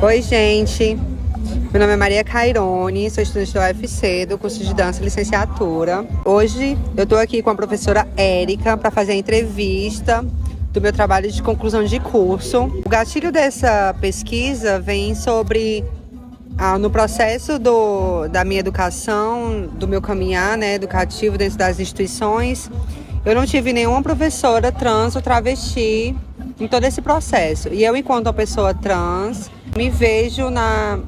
Oi, gente. Meu nome é Maria Cairone, sou estudante do UFC, do curso de dança e licenciatura. Hoje eu tô aqui com a professora Érica para fazer a entrevista do meu trabalho de conclusão de curso. O gatilho dessa pesquisa vem sobre no processo da minha educação, do meu caminhar, educativo dentro das instituições. Eu não tive nenhuma professora trans ou travesti em todo esse processo. E eu, enquanto uma pessoa trans, me vejo na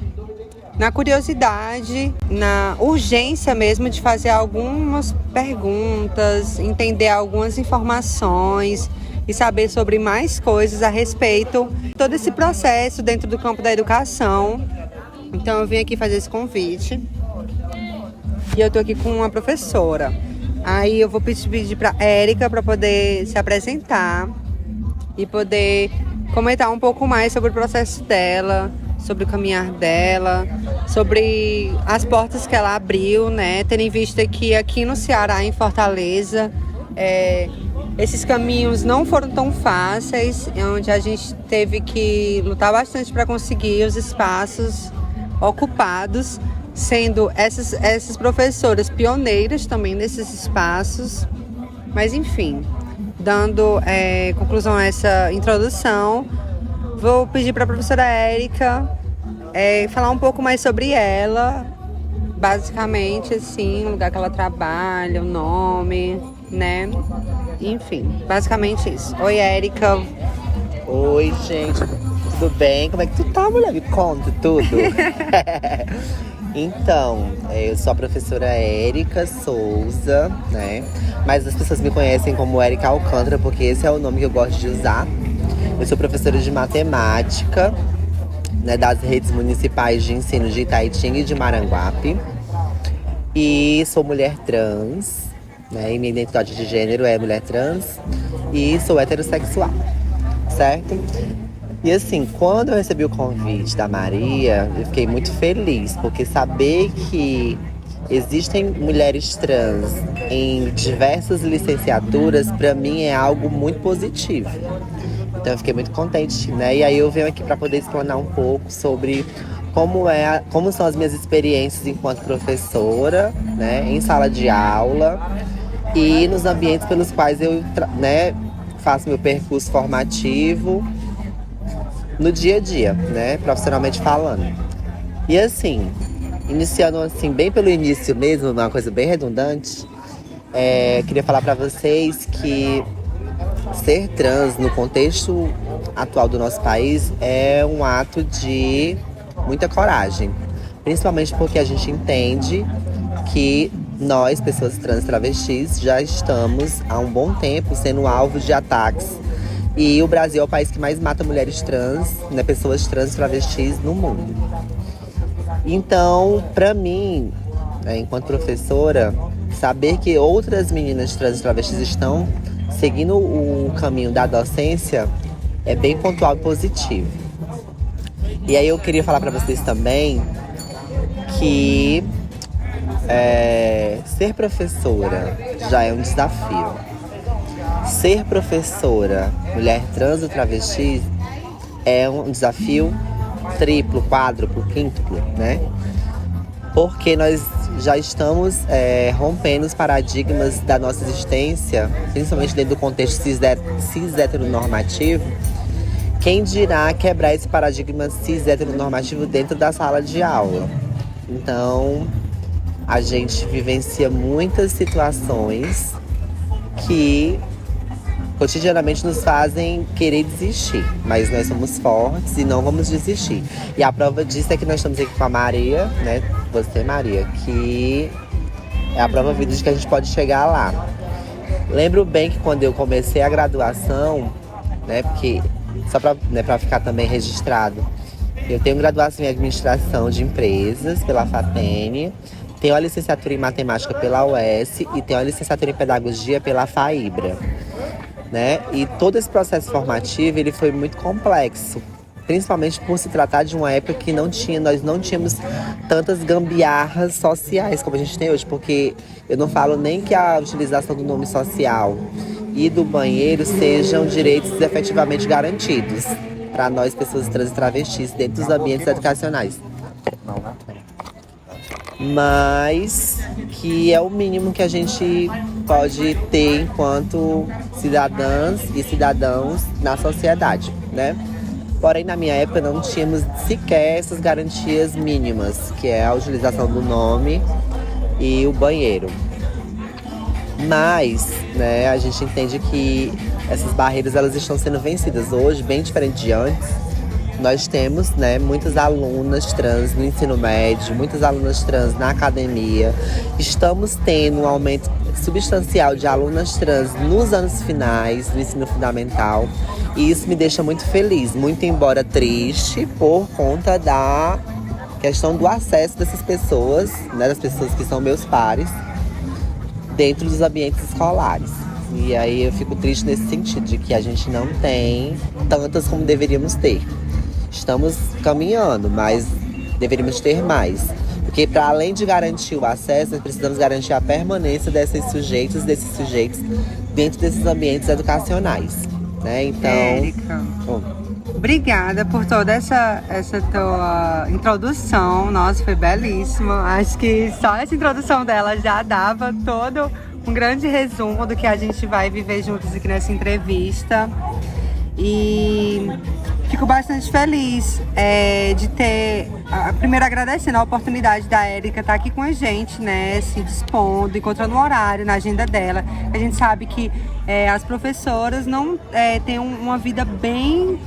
curiosidade, na urgência mesmo de fazer algumas perguntas, entender algumas informações e saber sobre mais coisas a respeito de todo esse processo dentro do campo da educação. Então eu vim aqui fazer esse convite e eu tô aqui com uma professora. Aí eu vou pedir para Érica para poder se apresentar e poder comentar um pouco mais sobre o processo dela, sobre o caminhar dela, sobre as portas que ela abriu, tendo em vista que aqui no Ceará, em Fortaleza, esses caminhos não foram tão fáceis, onde a gente teve que lutar bastante para conseguir os espaços ocupados, sendo essas professoras pioneiras também nesses espaços. Mas enfim, dando conclusão a essa introdução, vou pedir para a professora Érica falar um pouco mais sobre ela, basicamente, assim, o lugar que ela trabalha, o nome, Enfim, basicamente isso. Oi, Érica. Oi, gente. Tudo bem? Como é que tu tá, mulher? Me conta tudo. Então, eu sou a professora Érica Souza, Mas as pessoas me conhecem como Érica Alcântara, porque esse é o nome que eu gosto de usar. Eu sou professora de matemática, das redes municipais de ensino de Itaitinga e de Maranguape. E sou mulher trans, E minha identidade de gênero é mulher trans. E sou heterossexual, certo? E assim, quando eu recebi o convite da Maria, eu fiquei muito feliz, porque saber que existem mulheres trans em diversas licenciaturas, para mim é algo muito positivo. Então eu fiquei muito contente, E aí eu venho aqui para poder explanar um pouco sobre como são as minhas experiências enquanto professora, em sala de aula e nos ambientes pelos quais eu, faço meu percurso formativo no dia a dia, profissionalmente falando. E assim, iniciando assim, bem pelo início mesmo, uma coisa bem redundante, queria falar para vocês que ser trans no contexto atual do nosso país é um ato de muita coragem. Principalmente porque a gente entende que nós, pessoas trans travestis, já estamos há um bom tempo sendo alvo de ataques. E o Brasil é o país que mais mata mulheres trans, pessoas trans travestis no mundo. Então, para mim, enquanto professora, saber que outras meninas trans travestis estão seguindo o caminho da docência é bem pontual e positivo. E aí eu queria falar para vocês também que ser professora já é um desafio. Ser professora, mulher trans ou travesti, é um desafio triplo, quádruplo, quíntuplo, Porque nós já estamos rompendo os paradigmas da nossa existência, principalmente dentro do contexto cis-heteronormativo. Quem dirá quebrar esse paradigma cis-heteronormativo dentro da sala de aula? Então, a gente vivencia muitas situações que cotidianamente nos fazem querer desistir, mas nós somos fortes e não vamos desistir. E a prova disso é que nós estamos aqui com a Maria, Você, Maria, que é a prova viva de que a gente pode chegar lá. Lembro bem que quando eu comecei a graduação, porque só para ficar também registrado, eu tenho graduação em administração de empresas pela FATEN, tenho a licenciatura em matemática pela UES e tenho a licenciatura em pedagogia pela FAIBRA. E todo esse processo formativo ele foi muito complexo, principalmente por se tratar de uma época que nós não tínhamos tantas gambiarras sociais como a gente tem hoje, porque eu não falo nem que a utilização do nome social e do banheiro sejam direitos efetivamente garantidos para nós, pessoas trans e travestis, dentro dos ambientes educacionais. Mas que é o mínimo que a gente pode ter enquanto cidadãs e cidadãos na sociedade, né? Porém, na minha época, não tínhamos sequer essas garantias mínimas, que é a utilização do nome e o banheiro. Mas, né, a gente entende que essas barreiras elas estão sendo vencidas hoje, bem diferente de antes. Nós temos, né, muitas alunas trans no ensino médio, muitas alunas trans na academia. Estamos tendo um aumento substancial de alunas trans nos anos finais do ensino fundamental. E isso me deixa muito feliz, muito embora triste, por conta da questão do acesso dessas pessoas, né, das pessoas que são meus pares, dentro dos ambientes escolares. E aí eu fico triste nesse sentido, de que a gente não tem tantas como deveríamos ter. Estamos caminhando, mas deveríamos ter mais. Porque para além de garantir o acesso, nós precisamos garantir a permanência desses sujeitos dentro desses ambientes educacionais, né? Então, Érica, obrigada por toda essa tua introdução. Nossa, foi belíssima. Acho que só essa introdução dela já dava todo um grande resumo do que a gente vai viver juntos aqui nessa entrevista. E fico bastante feliz de ter, primeiro agradecendo a oportunidade da Érica estar aqui com a gente, né, se dispondo, encontrando um horário na agenda dela. A gente sabe que as professoras não têm uma vida bem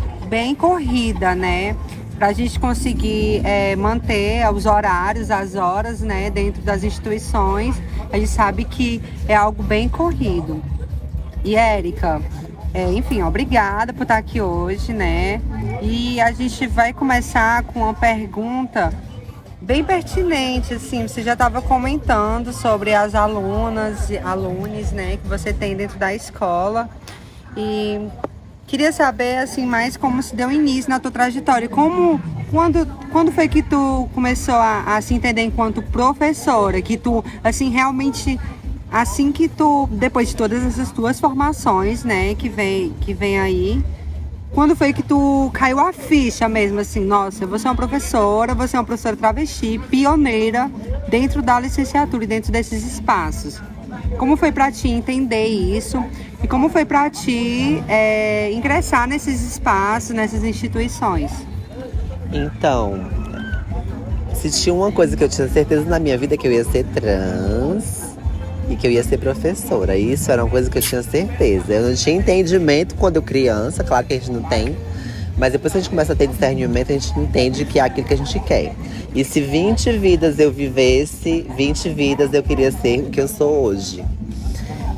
corrida, né, para a gente conseguir manter os horários, as horas, né, dentro das instituições. A gente sabe que é algo bem corrido. E Érica, enfim, obrigada por estar aqui hoje, né? E a gente vai começar com uma pergunta bem pertinente, assim. Você já estava comentando sobre as alunas e alunos, né, que você tem dentro da escola. E queria saber, assim, mais como se deu início na tua trajetória. Quando foi que tu começou a se entender enquanto professora? Que tu, assim, realmente... Assim que tu, depois de todas essas tuas formações, né, que vem aí, quando foi que tu caiu a ficha mesmo, assim, nossa, você é uma professora travesti, pioneira dentro da licenciatura e dentro desses espaços. Como foi pra ti entender isso? E como foi pra ti ingressar nesses espaços, nessas instituições? então, se tinha uma coisa que eu tinha certeza na minha vida, que eu ia ser trans e que eu ia ser professora. Isso era uma coisa que eu tinha certeza. Eu não tinha entendimento quando eu criança, claro que a gente não tem. Mas depois que a gente começa a ter discernimento, a gente entende que é aquilo que a gente quer. E se 20 vidas eu vivesse, 20 vidas eu queria ser o que eu sou hoje.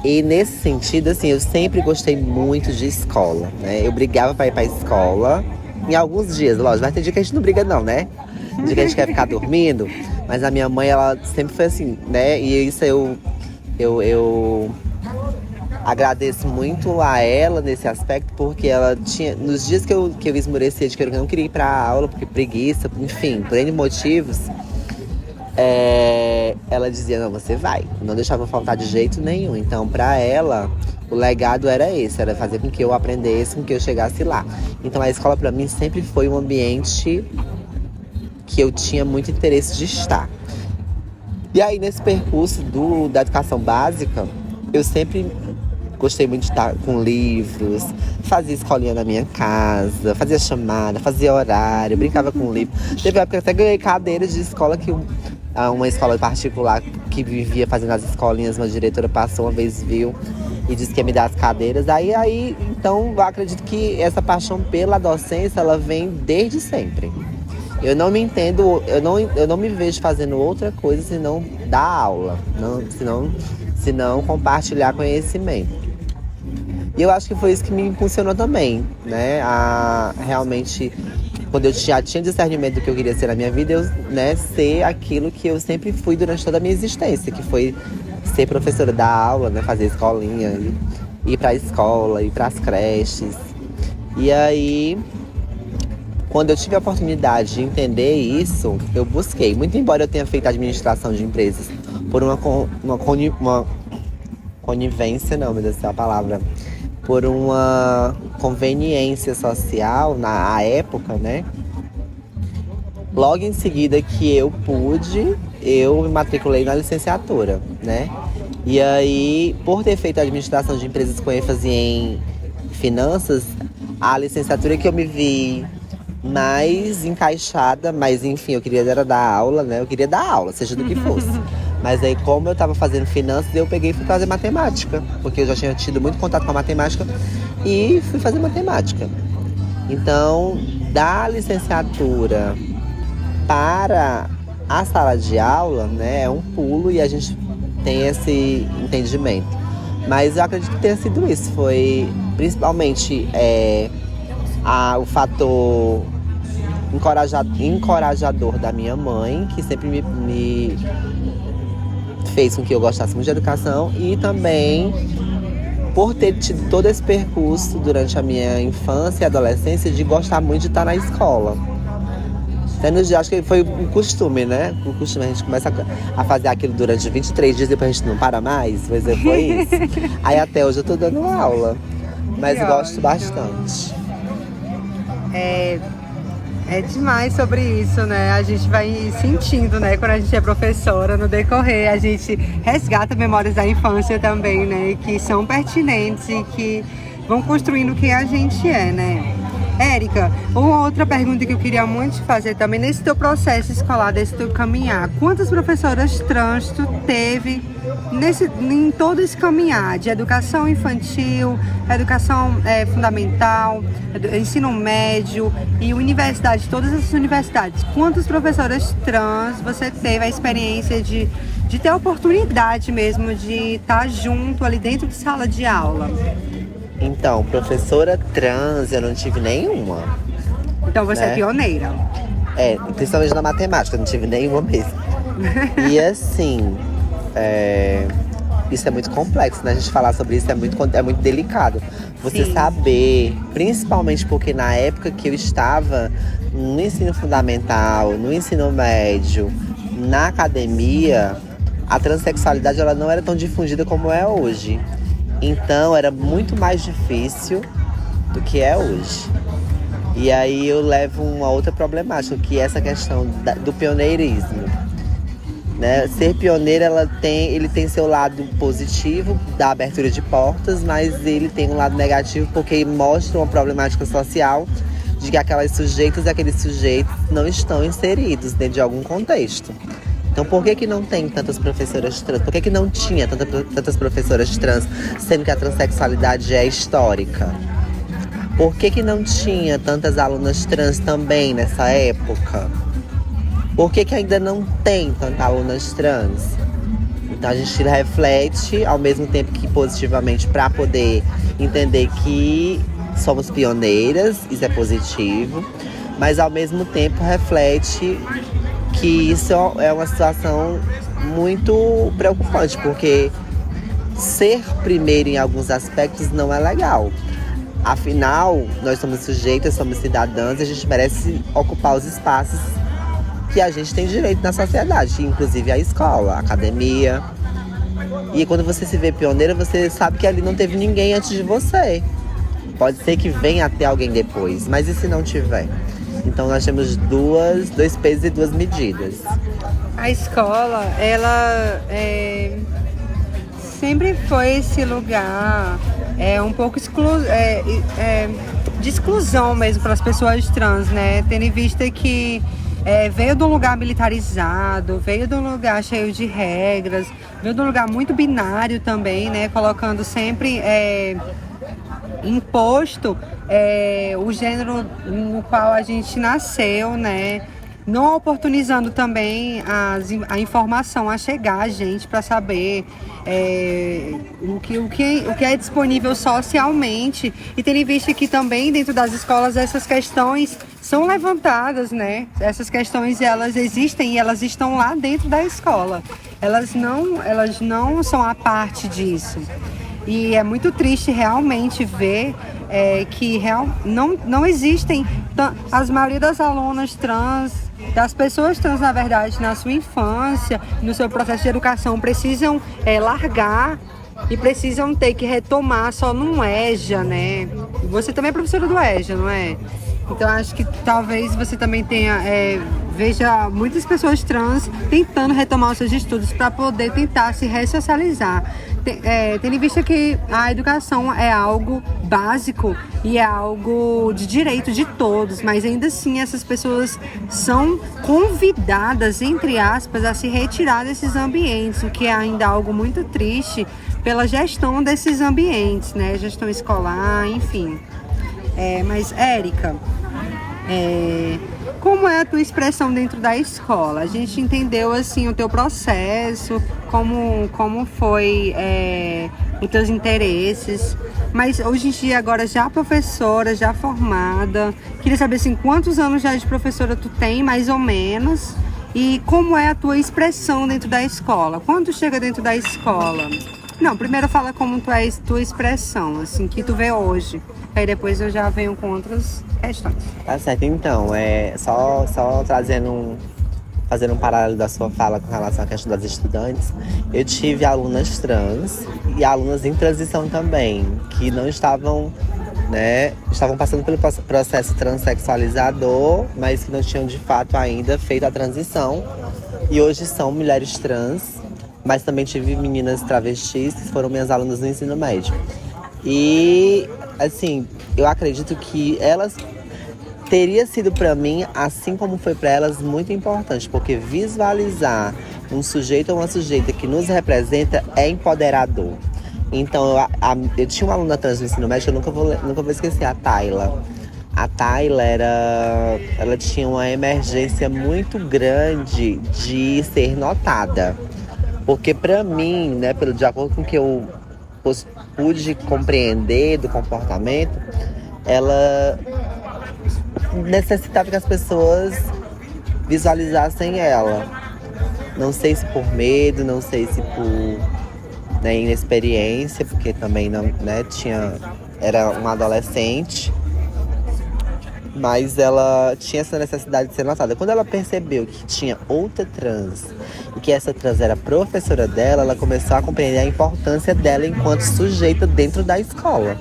E nesse sentido, assim, eu sempre gostei muito de escola, né? Eu brigava pra ir pra escola. Em alguns dias, lógico, vai ter dia que a gente não briga não, né? Dia que a gente quer ficar dormindo. Mas a minha mãe, ela sempre foi assim, né? E isso eu agradeço muito a ela nesse aspecto, porque ela tinha, nos dias que eu esmorecia de que eu não queria ir pra aula, porque preguiça, enfim, por N motivos, ela dizia, não, você vai. Não deixava faltar de jeito nenhum. Então, pra ela, o legado era esse, era fazer com que eu aprendesse, com que eu chegasse lá. Então, a escola pra mim sempre foi um ambiente que eu tinha muito interesse de estar. E aí, nesse percurso da educação básica, eu sempre gostei muito de estar com livros, fazia escolinha na minha casa, fazia chamada, fazia horário, brincava com livro. Teve época que eu até ganhei cadeiras de escola, que uma escola particular que vivia fazendo as escolinhas, uma diretora passou uma vez, viu e disse que ia me dar as cadeiras. Então, eu acredito que essa paixão pela docência, ela vem desde sempre. Eu não me entendo, eu não me vejo fazendo outra coisa senão dar aula, senão compartilhar conhecimento. E eu acho que foi isso que me impulsionou também, né? Realmente, quando eu já tinha discernimento do que eu queria ser na minha vida, eu, né, ser aquilo que eu sempre fui durante toda a minha existência, que foi ser professora da aula, né? Fazer escolinha, ir pra escola, ir pras creches. E aí, quando eu tive a oportunidade de entender isso, eu busquei. Muito embora eu tenha feito administração de empresas por uma conivência, não, meu Deus, é a palavra. por uma conveniência social na época, né? Logo em seguida que eu pude, eu me matriculei na licenciatura, né? E aí, por ter feito administração de empresas com ênfase em finanças, a licenciatura que eu me vi mais encaixada, mas enfim, eu queria era dar aula, né? Eu queria dar aula, seja do que fosse. Mas aí, como eu tava fazendo finanças, eu peguei e fui fazer matemática, porque eu já tinha tido muito contato com a matemática e fui fazer matemática. Então, da licenciatura para a sala de aula, né, é um pulo e a gente tem esse entendimento. Mas eu acredito que tenha sido isso. Foi principalmente o fator encorajador da minha mãe, que sempre me fez com que eu gostasse muito de educação, e também por ter tido todo esse percurso durante a minha infância e adolescência de gostar muito de estar na escola. Acho que foi um costume, né? O costume, a gente começa a fazer aquilo durante 23 dias e depois a gente não para mais. Pois é, foi isso. Aí até hoje eu tô dando aula, mas gosto bastante. É demais sobre isso, né? A gente vai sentindo, né? Quando a gente é professora, no decorrer, a gente resgata memórias da infância também, né? Que são pertinentes e que vão construindo quem a gente é, né? Érica, uma outra pergunta que eu queria muito te fazer também, nesse teu processo escolar, desse teu caminhar, quantas professoras trans tu teve em todo esse caminhar de educação infantil, educação fundamental, ensino médio e universidade, todas essas universidades? Quantas professoras trans você teve a experiência de ter a oportunidade mesmo de estar junto ali dentro de sala de aula? Então, professora trans eu não tive nenhuma. Então você é pioneira. Principalmente na matemática, eu não tive nenhuma mesmo. E assim, isso é muito complexo, né? A gente falar sobre isso é muito delicado. Você saber, principalmente porque na época que eu estava no ensino fundamental, no ensino médio, na academia, a transexualidade ela não era tão difundida como é hoje. Então era muito mais difícil do que é hoje. E aí eu levo uma outra problemática, que é essa questão do pioneirismo, né? Ser pioneira, ele tem seu lado positivo, da abertura de portas, mas ele tem um lado negativo porque mostra uma problemática social de que aquelas sujeitas e aqueles sujeitos não estão inseridos dentro de algum contexto. Então, por que não tem tantas professoras trans? Por que não tinha tantas professoras trans, sendo que a transexualidade é histórica? Por que não tinha tantas alunas trans também nessa época? Por que ainda não tem tantas alunas trans? Então, a gente reflete, ao mesmo tempo que positivamente, para poder entender que somos pioneiras, isso é positivo, mas ao mesmo tempo reflete que isso é uma situação muito preocupante, porque ser primeiro em alguns aspectos não é legal. Afinal, nós somos sujeitas, somos cidadãs e a gente merece ocupar os espaços que a gente tem direito na sociedade, inclusive a escola, a academia. E quando você se vê pioneira, você sabe que ali não teve ninguém antes de você. Pode ser que venha até alguém depois, mas e se não tiver? Então nós temos dois pesos e duas medidas. A escola, ela sempre foi esse lugar um pouco de exclusão mesmo para as pessoas trans, né? Tendo em vista que veio de um lugar militarizado, veio de um lugar cheio de regras, veio de um lugar muito binário também, né? Colocando sempre imposto o gênero no qual a gente nasceu, né? Não oportunizando também a informação a chegar a gente para saber o que é disponível socialmente, e tendo em vista que também dentro das escolas essas questões são levantadas, né? Essas questões elas existem e elas estão lá dentro da escola. Elas não são a parte disso. E é muito triste realmente ver que não existem as maioria das alunas trans, das pessoas trans, na verdade, na sua infância, no seu processo de educação, precisam largar e precisam ter que retomar só num EJA, né? Você também é professora do EJA, não é? Então acho que talvez você também tenha veja muitas pessoas trans tentando retomar os seus estudos para poder tentar se ressocializar. Tendo em vista que a educação é algo básico e é algo de direito de todos, mas ainda assim essas pessoas são convidadas, entre aspas, a se retirar desses ambientes, o que é ainda algo muito triste pela gestão desses ambientes, né? Gestão escolar, enfim. Mas, Érica, como é a tua expressão dentro da escola? A gente entendeu assim o teu processo, como foi os teus interesses, mas hoje em dia agora já professora, já formada, queria saber assim, quantos anos já de professora tu tem, mais ou menos, e como é a tua expressão dentro da escola? Quando tu chega dentro da escola? Não, primeiro fala como tu é tua expressão, assim, que tu vê hoje. Aí depois eu já venho com outras questões. Tá certo, então, só fazendo um paralelo da sua fala com relação à questão das estudantes, eu tive alunas trans e alunas em transição também, que não estavam, né, estavam passando pelo processo transexualizador, mas que não tinham de fato ainda feito a transição. E hoje são mulheres trans, mas também tive meninas travestis que foram minhas alunas no ensino médio. E, assim, eu acredito que elas teria sido para mim, assim como foi para elas, muito importante, porque visualizar um sujeito ou uma sujeita que nos representa é empoderador. Então, eu tinha uma aluna trans no ensino médio, eu nunca vou esquecer, a Tayla. A Tayla ela tinha uma emergência muito grande de ser notada. Porque para mim, né, de acordo com o que eu pude compreender do comportamento, ela necessitava que as pessoas visualizassem ela. Não sei se por medo, não sei se por, né, inexperiência, porque também não, né, era uma adolescente. Mas ela tinha essa necessidade de ser notada. Quando ela percebeu que tinha outra trans e que essa trans era professora dela, ela começou a compreender a importância dela enquanto sujeita dentro da escola.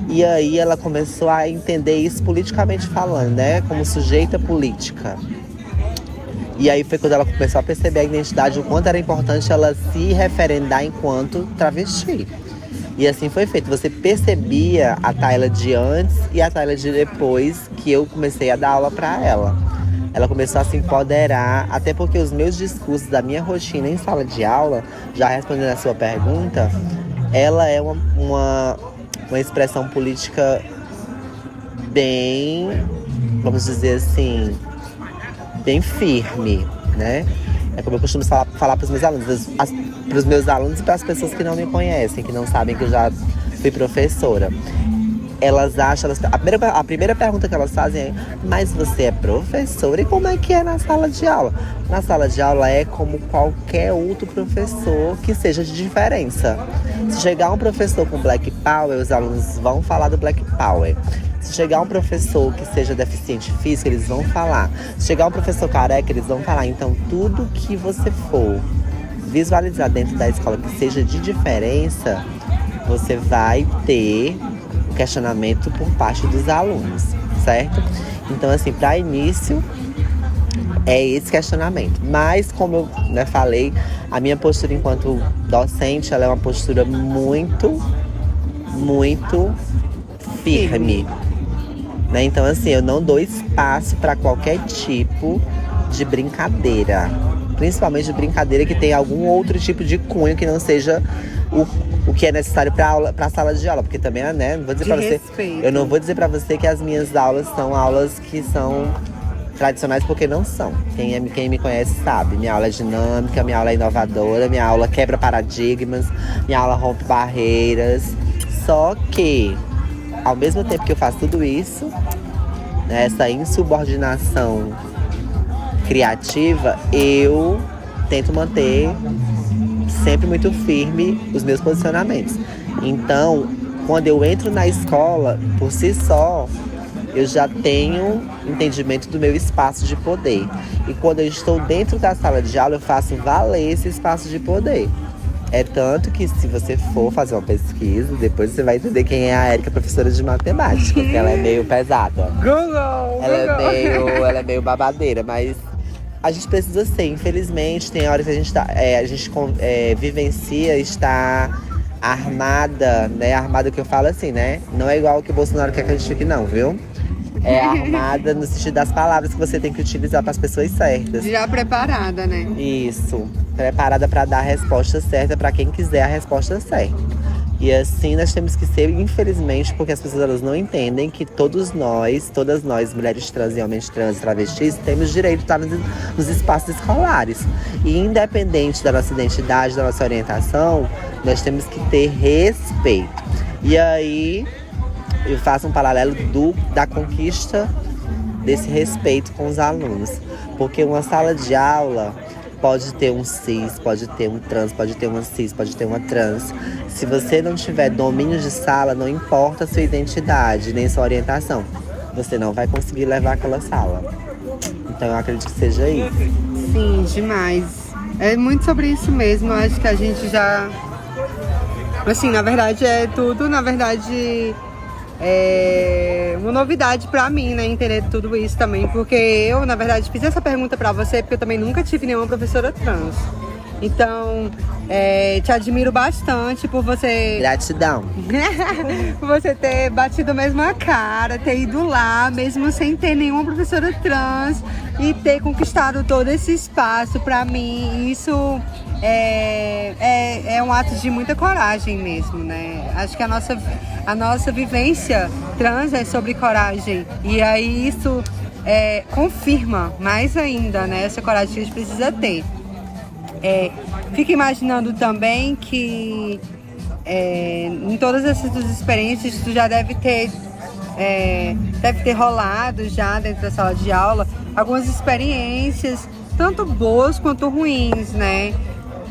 E aí ela começou a entender isso politicamente falando, né? Como sujeita política. E aí foi quando ela começou a perceber a identidade, o quanto era importante ela se referendar enquanto travesti. E assim foi feito. Você percebia a Tayla de antes e a Tayla de depois que eu comecei a dar aula para ela. Ela começou a se empoderar, até porque os meus discursos da minha rotina em sala de aula, já respondendo a sua pergunta, ela é uma expressão política bem, vamos dizer assim, bem firme, né? É como eu costumo falar para os meus alunos, para os meus alunos e para as pessoas que não me conhecem, que não sabem que eu já fui professora. Elas acham, a primeira pergunta que elas fazem é: mas você é professora? E como é que é na sala de aula? Na sala de aula é como qualquer outro professor que seja de diferença. Se chegar um professor com Black Power, os alunos vão falar do Black Power. Se chegar um professor que seja deficiente físico, eles vão falar. Se chegar um professor careca, eles vão falar. Então, tudo que você for visualizar dentro da escola que seja de diferença, você vai ter questionamento por parte dos alunos, certo? Então, assim, para início, é esse questionamento. Mas, como eu, né, falei, a minha postura enquanto docente, ela é uma postura muito, muito firme. Né? Então, assim, eu não dou espaço para qualquer tipo de brincadeira. Principalmente de brincadeira que tenha algum outro tipo de cunho que não seja o que é necessário para a sala de aula. Porque também, né, não vou dizer para você, eu não vou dizer para você que as minhas aulas são aulas que são tradicionais, porque não são. Quem me conhece sabe. Minha aula é dinâmica, minha aula é inovadora, minha aula quebra paradigmas, minha aula rompe barreiras. Só que, ao mesmo tempo que eu faço tudo isso, né, essa insubordinação criativa, eu tento manter sempre muito firme os meus posicionamentos. Então, quando eu entro na escola, por si só, eu já tenho entendimento do meu espaço de poder. E quando eu estou dentro da sala de aula, eu faço valer esse espaço de poder. É tanto que se você for fazer uma pesquisa, depois você vai entender quem é a Érica, professora de matemática, porque ela é meio pesada. Google! Ela é meio babadeira, mas a gente precisa ser, infelizmente, tem horas que a gente vivencia estar armada, né? Armada que eu falo assim, né? Não é igual o que o Bolsonaro quer que a gente fique, não, viu? É armada no sentido das palavras que você tem que utilizar para as pessoas certas. Já preparada, né? Isso, preparada para dar a resposta certa para quem quiser a resposta certa. E assim nós temos que ser, infelizmente, porque as pessoas elas não entendem que todas nós, mulheres trans e homens trans, travestis, temos direito de estar nos espaços escolares. E independente da nossa identidade, da nossa orientação, nós temos que ter respeito. E aí eu faço um paralelo da conquista desse respeito com os alunos. Porque uma sala de aula pode ter um cis, pode ter um trans, pode ter uma cis, pode ter uma trans. Se você não tiver domínio de sala, não importa a sua identidade, nem sua orientação, você não vai conseguir levar aquela sala. Então eu acredito que seja isso. Sim, demais. É muito sobre isso mesmo. Eu acho que a gente já... Assim, na verdade é tudo, é uma novidade pra mim, né, entender tudo isso também, porque eu, na verdade, fiz essa pergunta pra você porque eu também nunca tive nenhuma professora trans. Então, te admiro bastante por você... Gratidão. Por você ter batido mesmo a cara, ter ido lá, mesmo sem ter nenhuma professora trans e ter conquistado todo esse espaço pra mim. Isso é um ato de muita coragem mesmo, né? Acho que a nossa vivência trans é sobre coragem. E aí isso confirma mais ainda, né, essa coragem que a gente precisa ter. Fico imaginando também que em todas essas tuas experiências tu já deve ter rolado já dentro da sala de aula algumas experiências, tanto boas quanto ruins, né?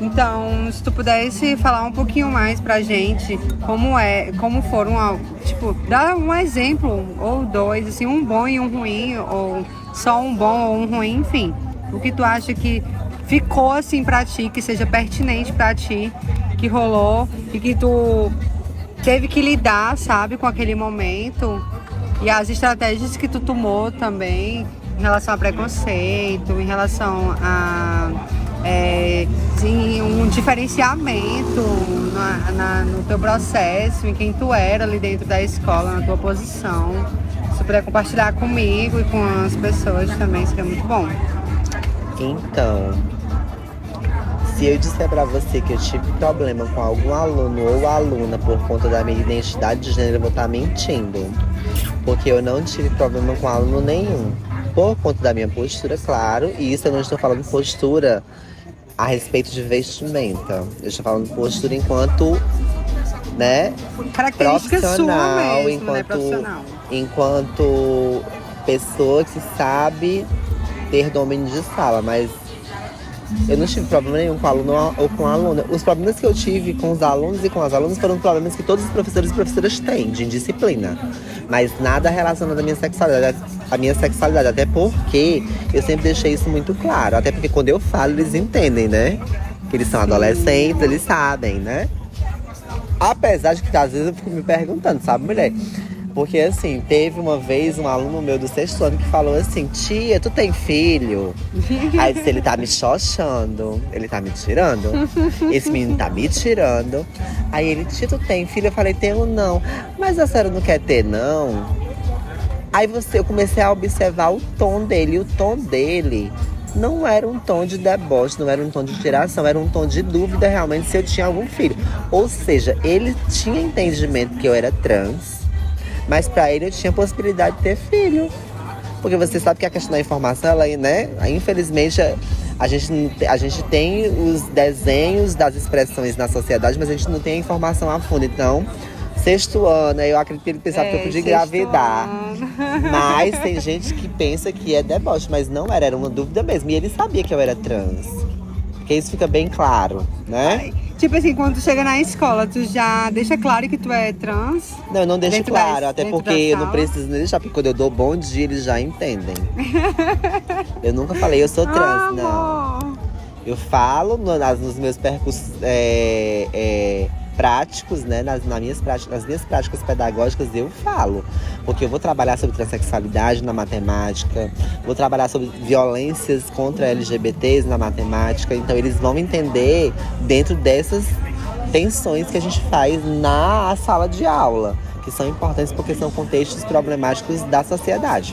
Então, se tu pudesse falar um pouquinho mais pra gente como foram, tipo, dar um exemplo ou dois, assim, um bom e um ruim, ou só um bom ou um ruim, enfim. O que tu acha que ficou assim pra ti, que seja pertinente pra ti, que rolou e que tu teve que lidar, sabe, com aquele momento, e as estratégias que tu tomou também em relação a preconceito, em relação a um diferenciamento no teu processo, em quem tu era ali dentro da escola, na tua posição. Se tu puder compartilhar comigo e com as pessoas também, seria muito bom. Então, se eu disser pra você que eu tive problema com algum aluno ou aluna por conta da minha identidade de gênero, eu vou estar mentindo. Porque eu não tive problema com aluno nenhum. Por conta da minha postura, claro. E isso eu não estou falando postura a respeito de vestimenta. Eu estou falando postura enquanto, né, característica profissional, sua mesmo, enquanto, né, profissional. Enquanto pessoa que sabe ter domínio de sala, mas eu não tive problema nenhum com aluno ou com aluna. Os problemas que eu tive com os alunos e com as alunas foram problemas que todos os professores e professoras têm, de indisciplina. Mas nada relacionado à minha sexualidade, até porque eu sempre deixei isso muito claro. Até porque quando eu falo, eles entendem, né? Que eles são adolescentes, eles sabem, né? Apesar de que às vezes eu fico me perguntando, sabe, mulher? Porque assim, teve uma vez um aluno meu do 6º ano que falou assim: tia, tu tem filho? Aí eu disse, ele tá me xoxando, ele tá me tirando. Esse menino tá me tirando. Aí ele, tia, tu tem filho? Eu falei, tenho não. Mas a senhora não quer ter, não? Aí eu comecei a observar o tom dele. E o tom dele não era um tom de deboche, não era um tom de tiração, era um tom de dúvida realmente se eu tinha algum filho. Ou seja, ele tinha entendimento que eu era trans, mas pra ele eu tinha possibilidade de ter filho. Porque você sabe que a questão da informação, ela, né? Infelizmente, a gente tem os desenhos das expressões na sociedade, mas a gente não tem a informação a fundo. Então, 6º ano, eu acredito que ele pensava que eu podia engravidar. Mas tem gente que pensa que é deboche, mas não era uma dúvida mesmo. E ele sabia que eu era trans. Porque isso fica bem claro, né? Ai, tipo assim, quando tu chega na escola, tu já deixa claro que tu é trans? Não, eu não deixo claro, até porque eu não sala? preciso nem deixar, porque quando eu dou bom dia, eles já entendem. Eu nunca falei, eu sou trans, não. Eu falo nos meus percursos práticos, né? Nas minhas práticas pedagógicas, eu falo. Porque eu vou trabalhar sobre transexualidade na matemática, vou trabalhar sobre violências contra LGBTs na matemática. Então eles vão entender dentro dessas tensões que a gente faz na sala de aula, que são importantes porque são contextos problemáticos da sociedade.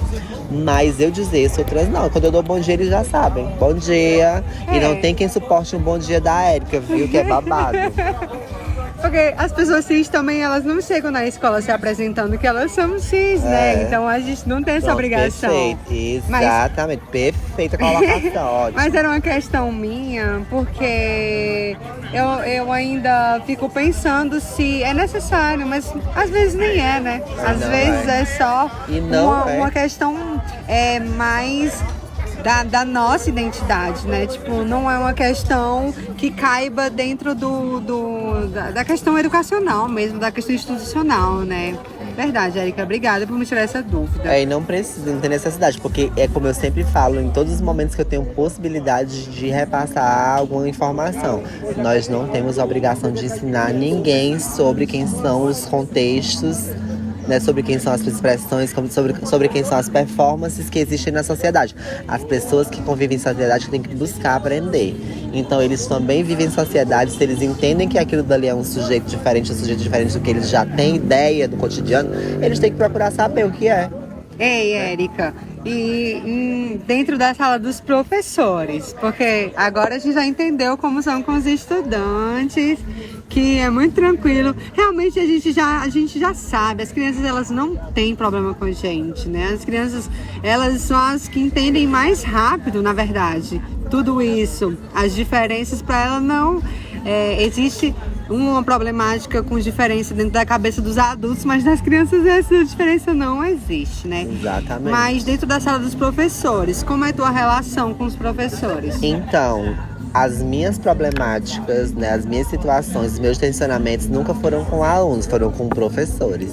Mas eu dizer isso, outras não. Quando eu dou bom dia, eles já sabem. Bom dia. E não tem quem suporte um bom dia da Érica, viu? Que é babado. Porque as pessoas cis também, elas não chegam na escola se apresentando que elas são cis, né? Então a gente não tem essa obrigação. Perfeito, exatamente. Perfeita colocação, ótimo. Mas era uma questão minha, porque eu ainda fico pensando se é necessário, mas às vezes nem é, né? Às vezes é só uma questão mais da nossa identidade, né? Tipo, não é uma questão que caiba dentro da questão educacional mesmo, da questão institucional, né? Verdade, Érica, obrigada por me tirar essa dúvida. E não precisa, não tem necessidade, porque é como eu sempre falo, em todos os momentos que eu tenho possibilidade de repassar alguma informação, nós não temos a obrigação de ensinar ninguém sobre quem são os contextos, né, sobre quem são as expressões, sobre quem são as performances que existem na sociedade. As pessoas que convivem em sociedade têm que buscar aprender. Então eles também vivem em sociedade, se eles entendem que aquilo dali é um sujeito diferente do que eles já têm ideia do cotidiano, eles têm que procurar saber o que é. Ei, Érica, e dentro da sala dos professores, porque agora a gente já entendeu como são com os estudantes, que é muito tranquilo. Realmente a gente já sabe, as crianças elas não têm problema com a gente, né? As crianças, elas são as que entendem mais rápido, na verdade, tudo isso. As diferenças para ela não existe uma problemática com diferença dentro da cabeça dos adultos, mas das crianças essa diferença não existe, né? Exatamente. Mas dentro da sala dos professores, como é a tua relação com os professores? Então, as minhas problemáticas, né, as minhas situações, os meus tensionamentos nunca foram com alunos, foram com professores.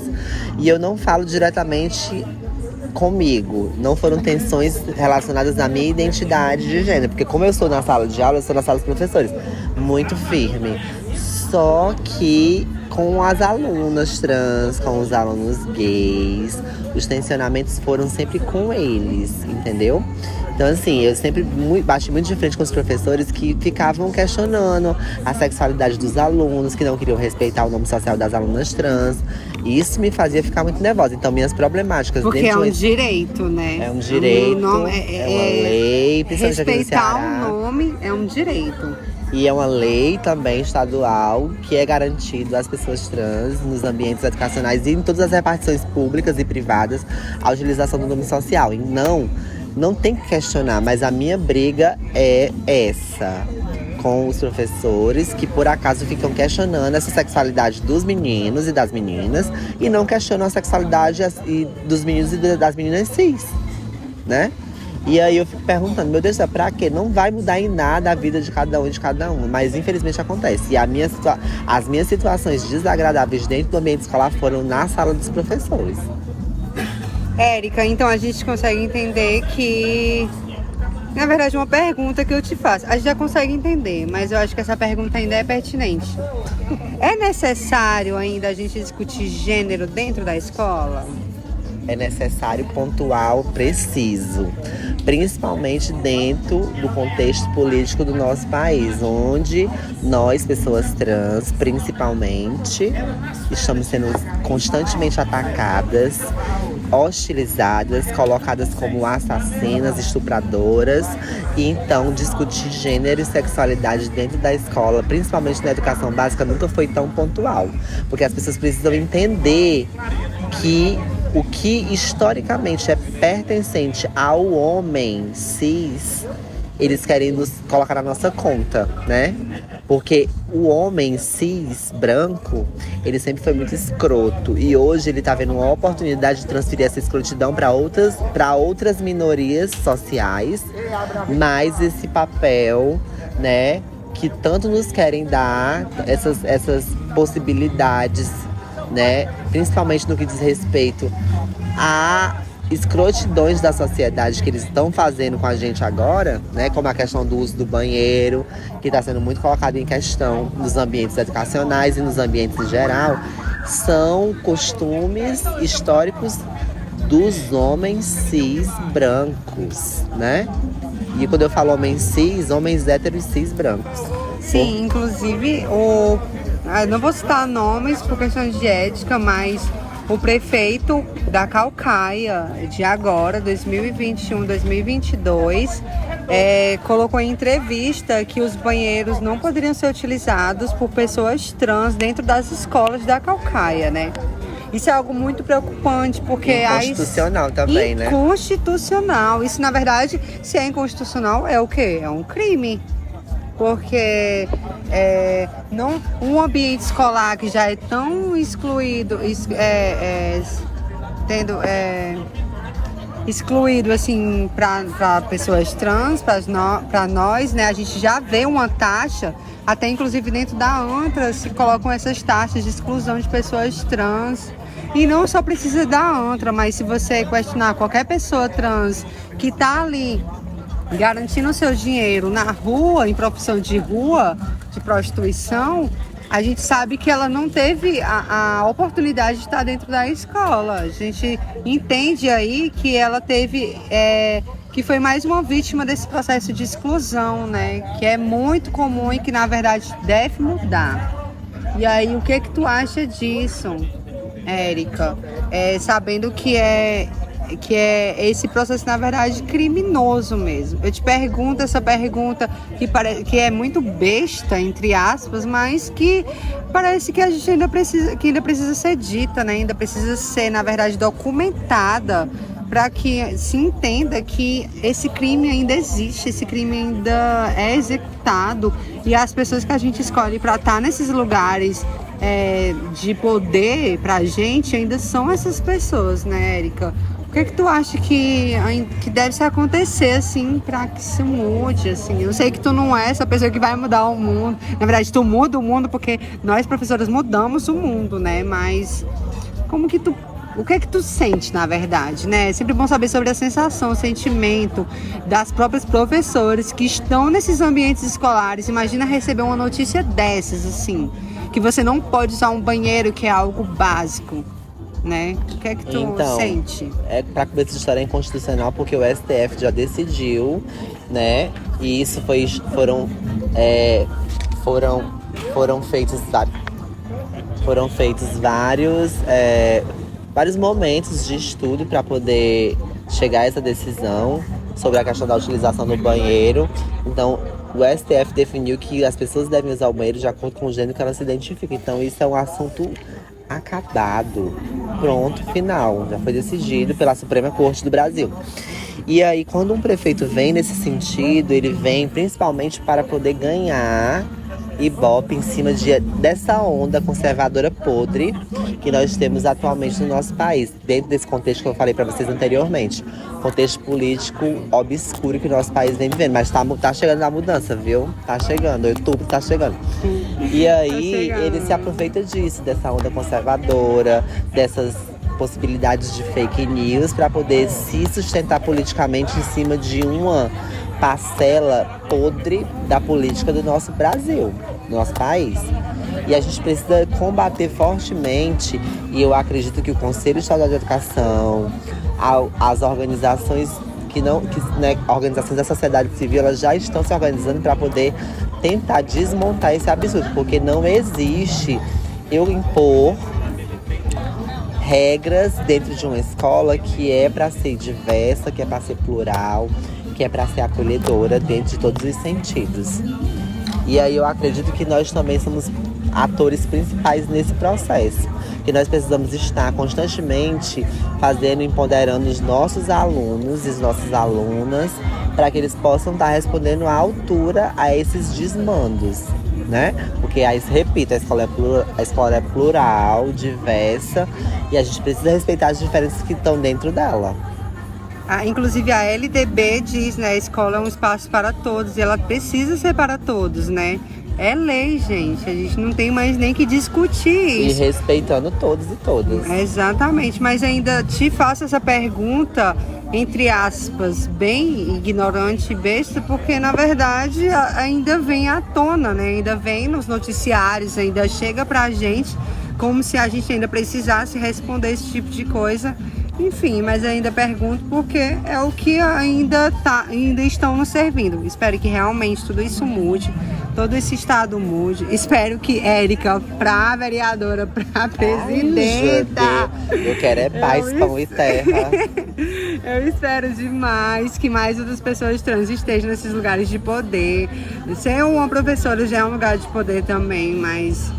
E eu não falo diretamente comigo, não foram tensões relacionadas à minha identidade de gênero, porque como eu sou na sala de aula, eu sou na sala dos professores, muito firme. Só que com as alunas trans, com os alunos gays, os tensionamentos foram sempre com eles, entendeu? Então, assim, eu sempre bati muito de frente com os professores que ficavam questionando a sexualidade dos alunos, que não queriam respeitar o nome social das alunas trans. E isso me fazia ficar muito nervosa. Então, minhas problemáticas... Porque é um direito, né? É um direito, é uma lei. Respeitar o nome é um direito. E é uma lei também estadual que é garantido às pessoas trans nos ambientes educacionais e em todas as repartições públicas e privadas a utilização do nome social. E não tem que questionar, mas a minha briga é essa, com os professores que por acaso ficam questionando essa sexualidade dos meninos e das meninas e não questionam a sexualidade dos meninos e das meninas cis, né? E aí eu fico perguntando, meu Deus do céu, pra quê? Não vai mudar em nada a vida de cada um e de cada uma, mas infelizmente acontece. E as minhas situações desagradáveis dentro do ambiente escolar foram na sala dos professores. Érica, então a gente consegue entender que, na verdade, uma pergunta que eu te faço, a gente já consegue entender, mas eu acho que essa pergunta ainda é pertinente. É necessário ainda a gente discutir gênero dentro da escola? É necessário, pontual, preciso. Principalmente dentro do contexto político do nosso país, onde nós, pessoas trans, principalmente, estamos sendo constantemente atacadas, hostilizadas, colocadas como assassinas, estupradoras. E então discutir gênero e sexualidade dentro da escola, principalmente na educação básica, nunca foi tão pontual. Porque as pessoas precisam entender que o que historicamente é pertencente ao homem cis, eles querem nos colocar na nossa conta, né? Porque o homem cis, branco, ele sempre foi muito escroto. E hoje ele tá vendo uma oportunidade de transferir essa escrotidão para outras minorias sociais. Mas esse papel, né, que tanto nos querem dar, essas possibilidades, né, principalmente no que diz respeito a escrotidões da sociedade que eles estão fazendo com a gente agora, né? Como a questão do uso do banheiro, que está sendo muito colocado em questão nos ambientes educacionais e nos ambientes em geral, são costumes históricos dos homens cis brancos, né? E quando eu falo homens cis, homens héteros cis brancos. Sim, inclusive, eu não vou citar nomes por questões de ética, mas o prefeito da Caucaia, de agora, 2021, 2022, colocou em entrevista que os banheiros não poderiam ser utilizados por pessoas trans dentro das escolas da Caucaia, né? Isso é algo muito preocupante, porque... Inconstitucional também, né? Inconstitucional. Isso, na verdade, se é inconstitucional, é o quê? É um crime. Porque um ambiente escolar que já é tão excluído, excluído assim para pessoas trans, para nós, né? A gente já vê uma taxa, até inclusive dentro da ANTRA se colocam essas taxas de exclusão de pessoas trans. E não só precisa da ANTRA, mas se você questionar qualquer pessoa trans que está ali garantindo o seu dinheiro na rua, em profissão de rua, de prostituição, a gente sabe que ela não teve a oportunidade de estar dentro da escola. A gente entende aí que ela teve, que foi mais uma vítima desse processo de exclusão, né? Que é muito comum e que, na verdade, deve mudar. E aí, o que tu acha disso, Érica? Sabendo que é esse processo, na verdade, criminoso mesmo. Eu te pergunto essa pergunta que é muito besta, entre aspas, mas que parece que a gente ainda precisa ser dita, né? Ainda precisa ser, na verdade, documentada, para que se entenda que esse crime ainda existe, esse crime ainda é executado, e as pessoas que a gente escolhe para estar nesses lugares de poder pra gente ainda são essas pessoas, né, Érica? O que tu acha que deve se acontecer, assim, pra que se mude, assim? Eu sei que tu não é essa pessoa que vai mudar o mundo. Na verdade, tu muda o mundo porque nós, professoras, mudamos o mundo, né? Mas o que tu sente, na verdade, né? É sempre bom saber sobre a sensação, o sentimento das próprias professoras que estão nesses ambientes escolares. Imagina receber uma notícia dessas, assim, que você não pode usar um banheiro, que é algo básico, né? O que é que tu sente? Para começo de história, é inconstitucional porque o STF já decidiu, né? E isso foram feitos vários momentos de estudo para poder chegar a essa decisão sobre a questão da utilização do banheiro. Então, o STF definiu que as pessoas devem usar o banheiro de acordo com o gênero que elas se identificam. Então, isso é um assunto acabado, pronto, final. Já foi decidido pela Suprema Corte do Brasil. E aí, quando um prefeito vem nesse sentido, ele vem principalmente para poder ganhar ibope em cima dessa onda conservadora podre que nós temos atualmente no nosso país, dentro desse contexto que eu falei para vocês anteriormente, contexto político obscuro que o nosso país vem vivendo, mas tá chegando a mudança, viu? Tá chegando, outubro tá chegando. E aí ele se aproveita disso, dessa onda conservadora, dessas possibilidades de fake news para poder se sustentar politicamente em cima de uma parcela podre da política do nosso Brasil, do nosso país. E a gente precisa combater fortemente, e eu acredito que o Conselho Estadual de Educação, as organizações organizações da sociedade civil, elas já estão se organizando para poder tentar desmontar esse absurdo, porque não existe eu impor regras dentro de uma escola que é para ser diversa, que é para ser plural, que é para ser acolhedora dentro de todos os sentidos. E aí eu acredito que nós também somos atores principais nesse processo, que nós precisamos estar constantemente fazendo e empoderando os nossos alunos e as nossas alunas para que eles possam estar respondendo à altura a esses desmandos, né? Porque, repito, a escola é plural, diversa, e a gente precisa respeitar as diferenças que estão dentro dela. Inclusive a LDB diz, né, a escola é um espaço para todos e ela precisa ser para todos, né? é lei, gente. A gente não tem mais nem que discutir E isso. respeitando todos e todas. Exatamente, mas ainda te faço essa pergunta, entre aspas, bem ignorante e besta, porque na verdade ainda vem à tona, né? Ainda vem nos noticiários, ainda chega pra gente como se a gente ainda precisasse responder esse tipo de coisa. Enfim, mas ainda pergunto porque é o que ainda estão nos servindo. Espero que realmente tudo isso mude, todo esse estado mude. Espero que Érica, pra vereadora, pra presidenta. Eu quero é paz, pão e terra. Eu espero demais que mais outras pessoas trans estejam nesses lugares de poder. Ser uma professora já é um lugar de poder também, mas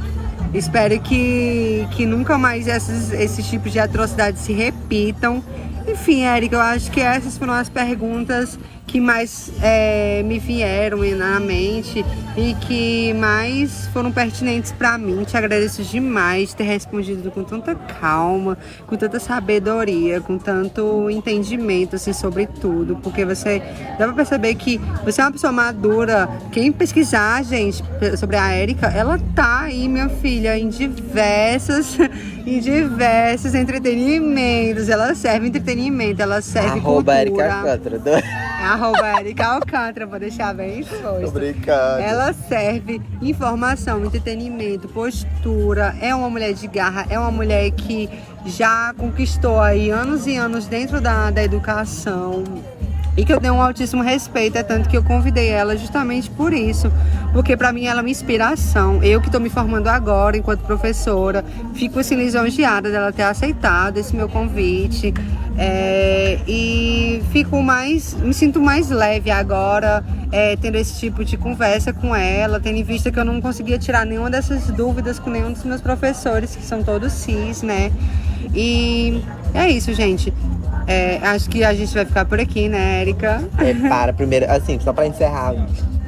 espero que nunca mais esses tipos de atrocidades se repitam. Enfim, Érica, eu acho que essas foram as perguntas que mais me vieram na mente e que mais foram pertinentes para mim. Te agradeço demais ter respondido com tanta calma, com tanta sabedoria, com tanto entendimento assim, sobre tudo, porque você dá para perceber que você é uma pessoa madura. Quem pesquisar, gente, sobre a Érica, ela tá aí, minha filha, em diversos entretenimentos. Ela serve entretenimento, ela serve cultura. Érica Alcântara. Érica Alcântara, vou deixar bem exposto. Tô brincando. Ela serve informação, entretenimento, postura. É uma mulher de garra, é uma mulher que já conquistou aí anos e anos dentro da educação. E que eu tenho um altíssimo respeito, é tanto que eu convidei ela justamente por isso. Porque pra mim ela é uma inspiração. Eu que tô me formando agora enquanto professora, fico assim lisonjeada dela ter aceitado esse meu convite. E me sinto mais leve agora, tendo esse tipo de conversa com ela, tendo em vista que eu não conseguia tirar nenhuma dessas dúvidas com nenhum dos meus professores, que são todos cis, né? E é isso, gente. Acho que a gente vai ficar por aqui, né, Érica? Primeiro, assim, só pra encerrar,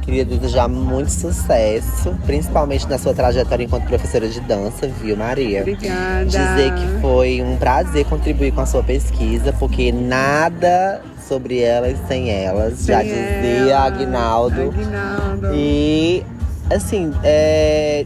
queria desejar muito sucesso, principalmente na sua trajetória enquanto professora de dança, viu, Maria? Obrigada. Dizer que foi um prazer contribuir com a sua pesquisa, porque nada sobre elas sem elas, já dizia Aguinaldo. E assim,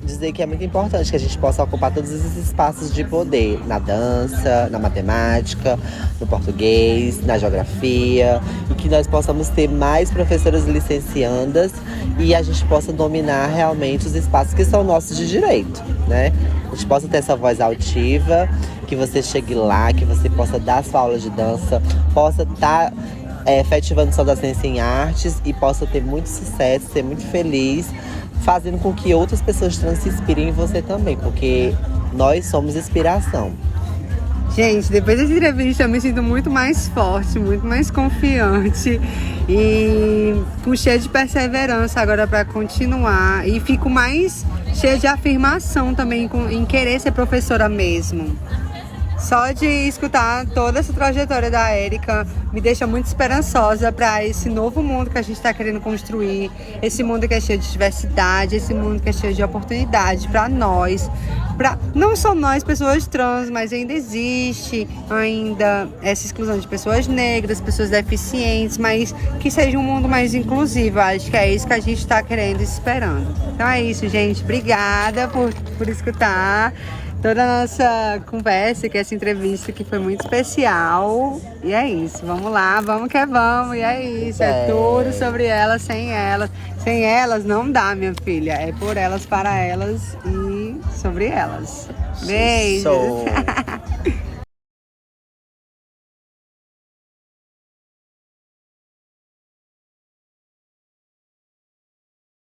dizer que é muito importante que a gente possa ocupar todos esses espaços de poder na dança, na matemática, no português, na geografia, e que nós possamos ter mais professoras licenciandas e a gente possa dominar realmente os espaços que são nossos de direito, né? A gente possa ter essa voz altiva, que você chegue lá, que você possa dar sua aula de dança, possa estar efetivando sua docência em artes e possa ter muito sucesso, ser muito feliz, fazendo com que outras pessoas trans se inspirem em você também, porque nós somos inspiração. Gente, depois dessa entrevista eu me sinto muito mais forte, muito mais confiante e cheia de perseverança agora para continuar. E fico mais cheia de afirmação também em querer ser professora mesmo. Só de escutar toda essa trajetória da Érica me deixa muito esperançosa para esse novo mundo que a gente está querendo construir. Esse mundo que é cheio de diversidade, esse mundo que é cheio de oportunidade para nós. Não só nós, pessoas trans, mas ainda existe essa exclusão de pessoas negras, pessoas deficientes, mas que seja um mundo mais inclusivo. Acho que é isso que a gente está querendo e esperando. Então é isso, gente. Obrigada por escutar toda a nossa conversa, que essa entrevista que foi muito especial. E é isso, vamos lá, vamos que vamos. E é isso, é tudo sobre elas, sem elas. Sem elas não dá, minha filha. É por elas, para elas e sobre elas. Beijos!